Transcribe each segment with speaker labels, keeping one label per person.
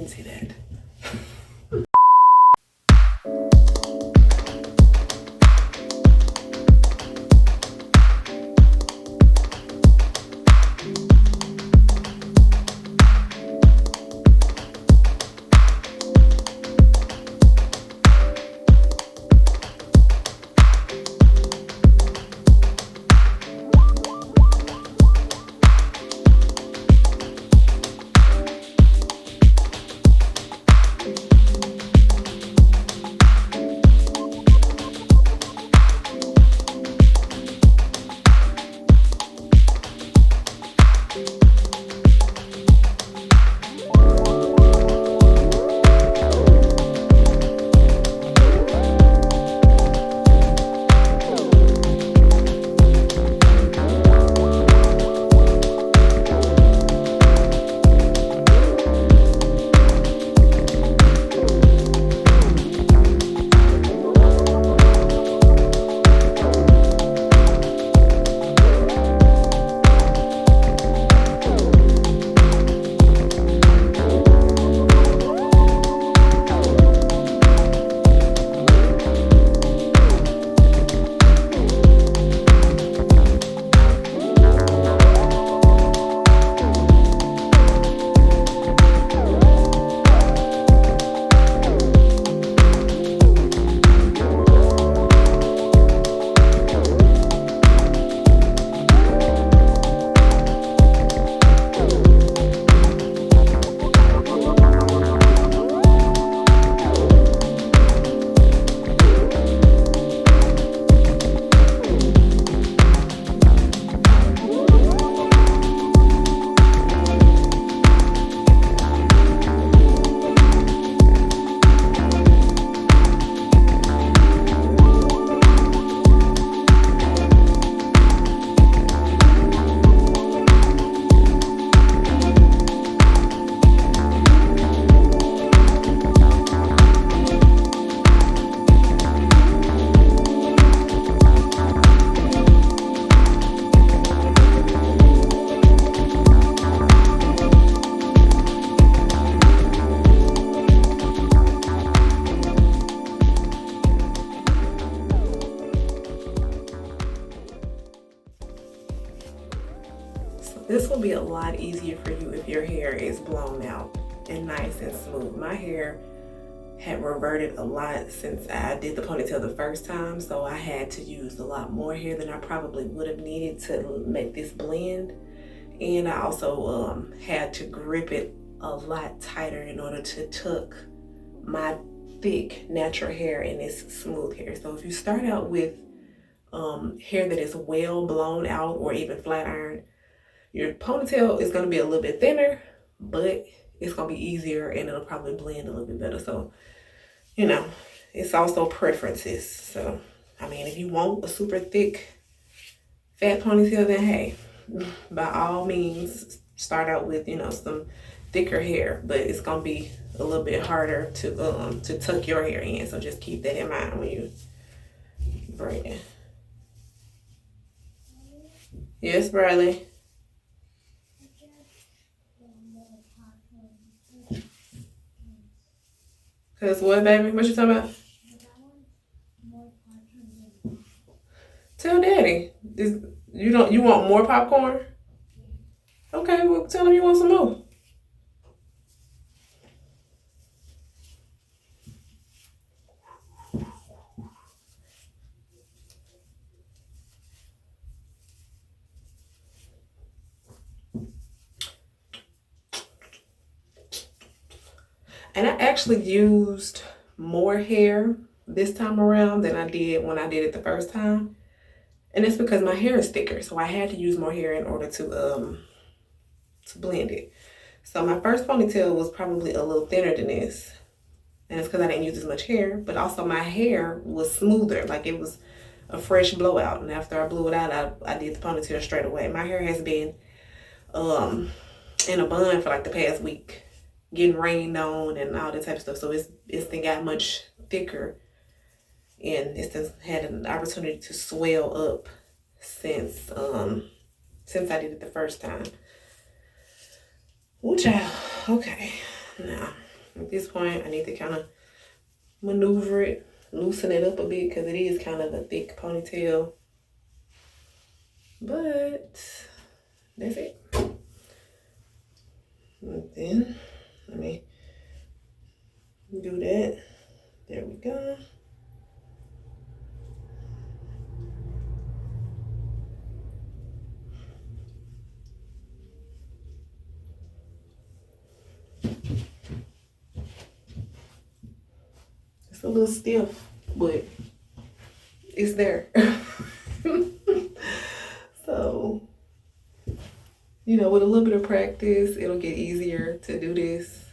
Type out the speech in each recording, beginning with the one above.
Speaker 1: didn't see that. This will be a lot easier for you if your hair is blown out and nice and smooth. My hair had reverted a lot since I did the ponytail the first time, so I had to use a lot more hair than I probably would have needed to make this blend. And I also had to grip it a lot tighter in order to tuck my thick natural hair in this smooth hair. So if you start out with hair that is well blown out or even flat ironed, your ponytail is going to be a little bit thinner, but it's going to be easier and it'll probably blend a little bit better. So, you know, it's also preferences. So, I mean, if you want a super thick, fat ponytail, then hey, by all means, start out with, you know, some thicker hair, but it's going to be a little bit harder to tuck your hair in. So just keep that in mind when you braid it. Yes, Bradley. Cause what, baby? What you talking about? Tell Daddy. You want more popcorn? Okay, well tell him you want some more. And I actually used more hair this time around than I did when I did it the first time. And it's because my hair is thicker, so I had to use more hair in order to blend it. So my first ponytail was probably a little thinner than this. And it's because I didn't use as much hair, but also my hair was smoother, like it was a fresh blowout. And after I blew it out, I did the ponytail straight away. My hair has been in a bun for like the past week, getting rained on and all that type of stuff. So it's been got much thicker, and it's just had an opportunity to swell up since I did it the first time. Ooh, child. Okay, now at this point I need to kind of maneuver it, loosen it up a bit, because it is kind of a thick ponytail. But that's it. And then let me do that. There we go. It's a little stiff, but it's there. So, you know, with a little bit of practice, it'll get easier to do this.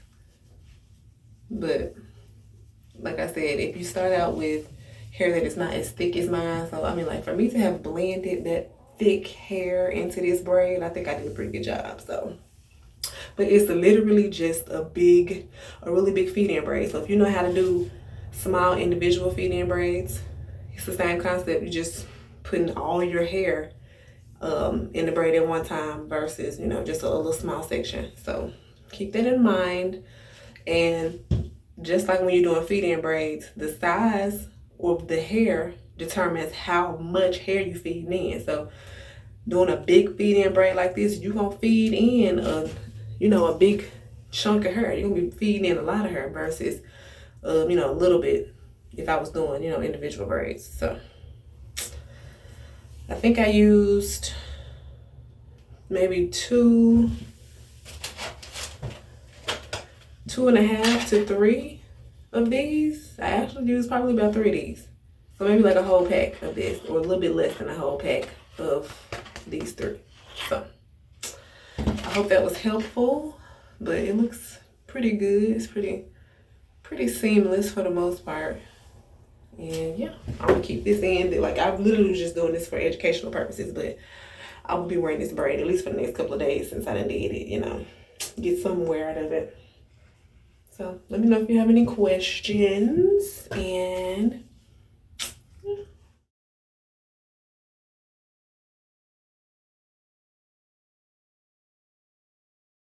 Speaker 1: But like I said, if you start out with hair that is not as thick as mine, so I mean, like for me to have blended that thick hair into this braid, I think I did a pretty good job. So, but it's literally just a really big feed-in braid. So if you know how to do small individual feed-in braids, it's the same concept. You're just putting all your hair in the braid at one time versus, you know, just a little small section. So keep that in mind. And just like when you're doing feed-in braids, the size of the hair determines how much hair you feed in. So doing a big feed-in braid like this, you're gonna feed in a big chunk of hair. You're gonna be feeding in a lot of hair versus a little bit if I was doing, individual braids. So I think I used maybe 2.5 to 3 of these. I actually used probably about 3 of these. So maybe like a whole pack of this, or a little bit less than a whole pack of these 3. So I hope that was helpful, but it looks pretty good. It's pretty seamless for the most part. And yeah, I'm gonna keep this in. Like, I'm literally just doing this for educational purposes, but I will be wearing this braid at least for the next couple of days since I done did it, get some wear out of it. So let me know if you have any questions, and